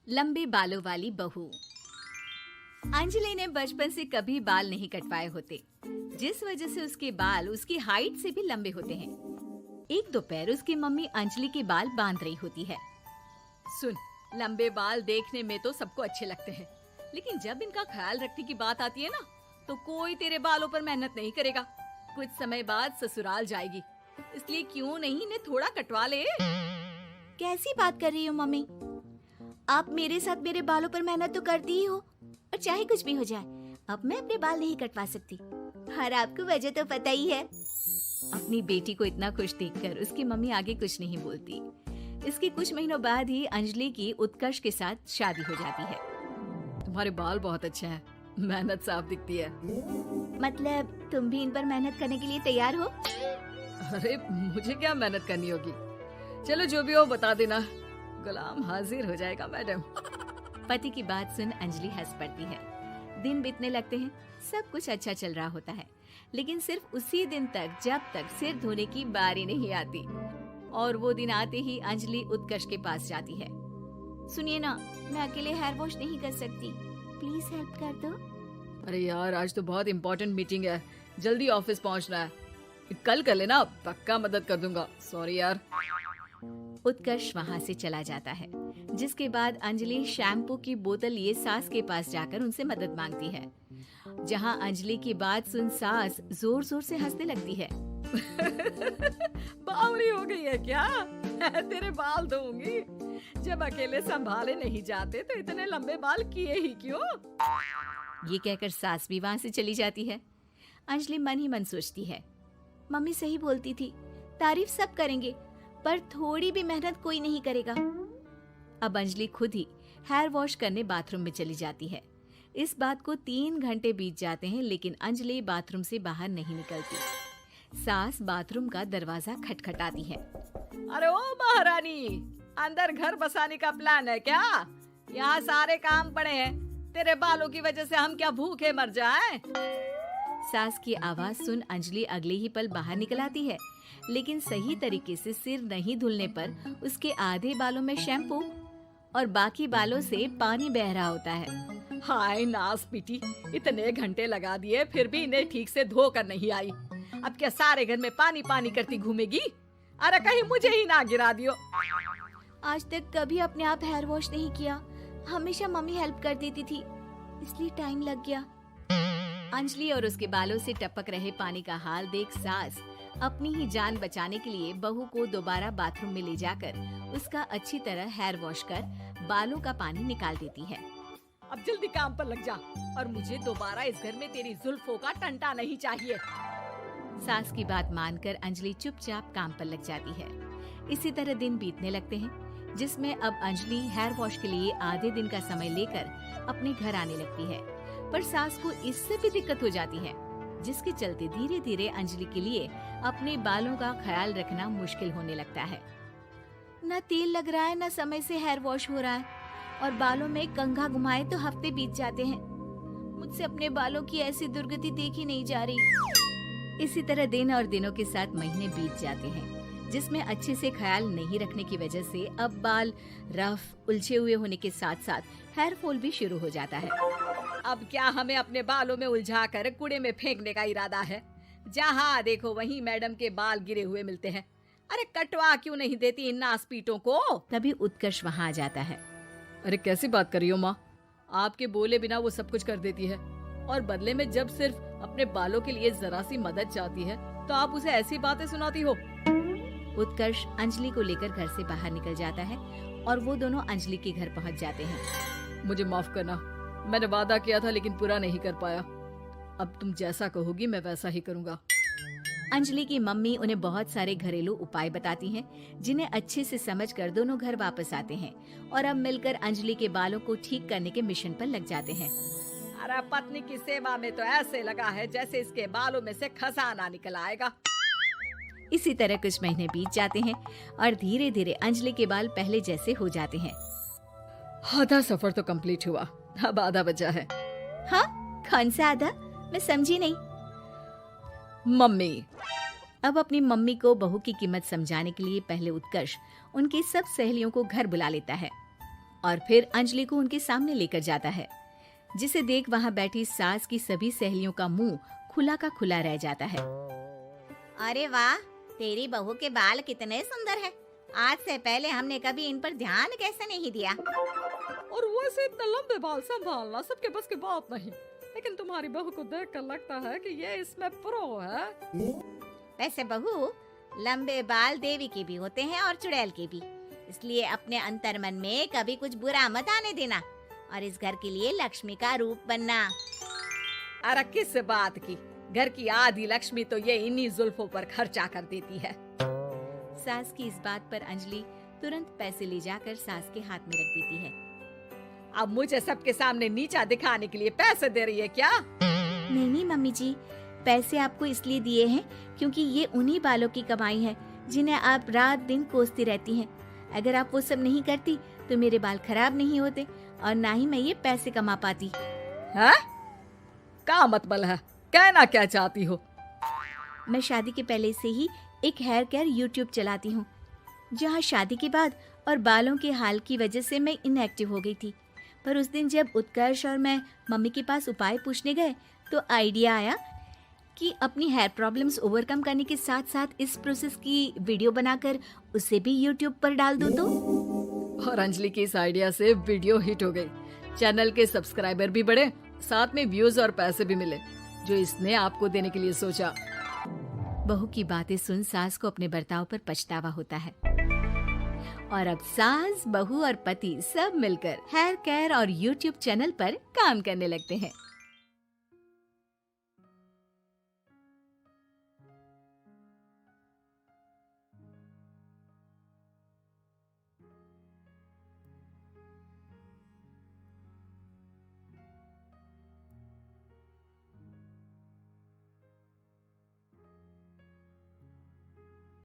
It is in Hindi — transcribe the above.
लंबे बालों वाली बहू। अंजलि ने बचपन से कभी बाल नहीं कटवाए होते, जिस वजह से उसके बाल उसकी हाइट से भी लंबे होते हैं। एक दोपहर उसकी मम्मी अंजलि के बाल बांध रही होती है। सुन, लंबे बाल देखने में तो सबको अच्छे लगते हैं, लेकिन जब इनका ख्याल रखने की बात आती है ना, तो कोई तेरे बालों पर मेहनत नहीं करेगा। कुछ समय बाद ससुराल जाएगी, इसलिए क्यों नहीं इन्हें थोड़ा कटवा ले। कैसी बात कर रही हो मम्मी? आप मेरे साथ मेरे बालों पर मेहनत तो करती ही हो, और चाहे कुछ भी हो जाए, अब मैं अपने बाल नहीं कटवा सकती। और आपको वजह तो पता ही है। अपनी बेटी को इतना खुश देखकर उसकी मम्मी आगे कुछ नहीं बोलती। इसके कुछ महीनों बाद ही अंजलि की उत्कर्ष के साथ शादी हो जाती है। तुम्हारे बाल बहुत अच्छे हैं, मेहनत साफ दिखती है। मतलब तुम भी इन पर मेहनत करने के लिए तैयार हो? अरे मुझे क्या मेहनत करनी होगी, चलो जो भी हो बता देना, गुलाम हाजिर हो जाएगा मैडम। पति की बात सुन अंजलि हंस पड़ती है। दिन बीतने लगते हैं, सब कुछ अच्छा चल रहा होता है, लेकिन सिर्फ उसी दिन तक जब तक सिर धोने की बारी नहीं आती। और वो दिन आते ही अंजलि उत्कर्ष के पास जाती है। सुनिए ना, मैं अकेले हेयर वॉश नहीं कर सकती, प्लीज हेल्प कर दो। अरे यार, आज तो बहुत इम्पोर्टेंट मीटिंग है, जल्दी ऑफिस पहुंचना है, कल कर लेना, पक्का मदद कर दूंगा। सॉरी यार। उत्कर्ष वहाँ से चला जाता है, जिसके बाद अंजलि शैम्पू की बोतल लिए सास के पास जाकर उनसे मदद मांगती है। जहाँ अंजलि की बात सुन सास जोर जोर से हंसने लगती है। बावरी हो गई है क्या? तेरे बाल धोऊंगी, जब अकेले संभाले नहीं जाते तो इतने लंबे बाल किए ही क्यों? ये कहकर सास भी वहाँ से चली जाती है। अंजलि मन ही मन सोचती है, मम्मी सही बोलती थी, तारीफ सब करेंगे, पर थोड़ी भी मेहनत कोई नहीं करेगा। अब अंजलि खुद ही हेयर वॉश करने बाथरूम में चली जाती है। इस बात को 3 घंटे बीत जाते हैं, लेकिन अंजलि बाथरूम से बाहर नहीं निकलती। सास बाथरूम का दरवाजा खटखटाती है। अरे ओ महारानी, अंदर घर बसाने का प्लान है क्या? यहाँ सारे काम पड़े हैं, तेरे बालों की वजह से हम क्या भूखे मर जाएं? सास की आवाज सुन अंजलि अगले ही पल बाहर निकल आती है, लेकिन सही तरीके से सिर नहीं धुलने पर उसके आधे बालों में शैम्पू और बाकी बालों से पानी बह रहा होता है। हाय नास पीटी, इतने घंटे लगा दिए फिर भी इन्हें ठीक से धो कर नहीं आई। अब क्या सारे घर में पानी पानी करती घूमेगी? अरे कहीं मुझे ही ना गिरा दियो। आज तक कभी अपने आप हेयर वॉश नहीं किया, हमेशा मम्मी हेल्प कर देती थी, इसलिए टाइम लग गया। अंजलि और उसके बालों से टपक रहे पानी का हाल देख सास अपनी ही जान बचाने के लिए बहू को दोबारा बाथरूम में ले जाकर उसका अच्छी तरह हेयर वॉश कर बालों का पानी निकाल देती है। अब जल्दी काम पर लग जा, और मुझे दोबारा इस घर में तेरी जुल्फों का टंटा नहीं चाहिए। सास की बात मानकर अंजलि चुपचाप काम पर लग जाती है। इसी तरह दिन बीतने लगते हैं, जिसमें अब अंजलि हेयर वॉश के लिए आधे दिन का समय लेकर अपने घर आने लगती है, पर सास को इससे भी दिक्कत हो जाती है, जिसके चलते धीरे धीरे अंजलि के लिए अपने बालों का ख्याल रखना मुश्किल होने लगता है। न तेल लग रहा है, न समय से हेयर वॉश हो रहा है, और बालों में कंघा घुमाए तो हफ्ते बीत जाते हैं। मुझसे अपने बालों की ऐसी दुर्गति देखी नहीं जा रही। इसी तरह दिन और दिनों के साथ महीने बीत जाते हैं, जिसमें अच्छे से ख्याल नहीं रखने की वजह से अब बाल रफ उलझे हुए होने के साथ साथ हेयर फॉल भी शुरू हो जाता है। अब क्या हमें अपने बालों में उलझा कर कूड़े में फेंकने का इरादा है? जहाँ देखो वहीं मैडम के बाल गिरे हुए मिलते हैं। अरे कटवा क्यों नहीं देती इन नासपीटों को? तभी उत्कर्ष वहाँ आ जाता है। अरे कैसी बात कर रही हो माँ, आपके बोले बिना वो सब कुछ कर देती है, और बदले में जब सिर्फ अपने बालों के लिए जरा सी मदद चाहती है तो आप उसे ऐसी बातें सुनाती हो। उत्कर्ष अंजलि को लेकर घर से बाहर निकल जाता है और वो दोनों अंजलि के घर पहुंच जाते हैं। मुझे माफ करना, मैंने वादा किया था लेकिन पूरा नहीं कर पाया। अब तुम जैसा कहोगी मैं वैसा ही करूँगा। अंजलि की मम्मी उन्हें बहुत सारे घरेलू उपाय बताती हैं, जिन्हें अच्छे से समझकर दोनों घर वापस आते हैं और अब मिलकर अंजलि के बालों को ठीक करने के मिशन पर लग जाते हैं। अरे पत्नी की सेवा में तो ऐसे लगा है जैसे इसके बालों में से खजाना निकल आएगा। इसी तरह कुछ महीने बीत जाते हैं और धीरे धीरे अंजलि के बाल पहले जैसे हो जाते हैं। आधा सफर तो कंप्लीट हुआ, अब आधा बचा है। हाँ, कौन सा आधा? मैं समझी नहीं। मम्मी। अब अपनी मम्मी को बहू की कीमत समझाने के लिए पहले उत्कर्ष उनकी सब सहेलियों को घर बुला लेता है। और फिर अंजलि को उनके सामने लेकर जाता है, जिसे देख वहाँ बैठी सास की सभी सहेलियों का मुंह खुला का खुला रह जाता है। अरे वाह, तेरी बहू के बाल कितने सुंदर हैं। आज से पहले हमने कभी इन पर ध्यान कैसे नहीं दिया। और वैसे इतने लंबे बाल संभालना सबके बस की बात नहीं, लेकिन तुम्हारी बहू को देखकर लगता है कि ये इसमें प्रो है। वैसे बहू, लंबे बाल देवी के भी होते हैं और चुड़ैल के भी, इसलिए अपने अंतर्मन में कभी कुछ बुरा मत आने देना और इस घर के लिए लक्ष्मी का रूप बनना। अरे किस बात की, घर की आधी लक्ष्मी तो ये इन्हीं जुल्फों पर खर्चा कर देती है। सास की इस बात पर अंजलि तुरंत पैसे ले जाकर सास के हाथ में रख देती है। अब मुझे सबके सामने नीचा दिखाने के लिए पैसे दे रही है क्या? नहीं नहीं मम्मी जी, पैसे आपको इसलिए दिए हैं क्योंकि ये उन्हीं बालों की कमाई है जिन्हें आप रात दिन कोसती रहती हैं। अगर आप वो सब नहीं करती तो मेरे बाल खराब नहीं होते और ना ही मैं ये पैसे कमा पाती। है? का मतलब है? कहना क्या चाहती हो? मैं शादी के पहले से ही एक हेयर केयर यूट्यूब चलाती हूँ, जहाँ शादी के बाद और बालों के हाल की वजह से मैं इनएक्टिव हो गई थी। पर उस दिन जब उत्कर्ष और मैं मम्मी के पास उपाय पूछने गए तो आइडिया आया कि अपनी हेयर प्रॉब्लम्स ओवरकम करने के साथ साथ इस प्रोसेस की वीडियो बनाकर उसे भी यूट्यूब पर डाल दूँ तो। और अंजलि के इस आइडिया से वीडियो हिट हो गई, चैनल के सब्सक्राइबर भी बढ़े, साथ में व्यूज और पैसे भी मिले जो इसने आपको देने के लिए सोचा। बहू की बातें सुन सास को अपने बर्ताव पर पछतावा होता है और अब सास, बहू और पति सब मिलकर हेयर केयर और यूट्यूब चैनल पर काम करने लगते हैं।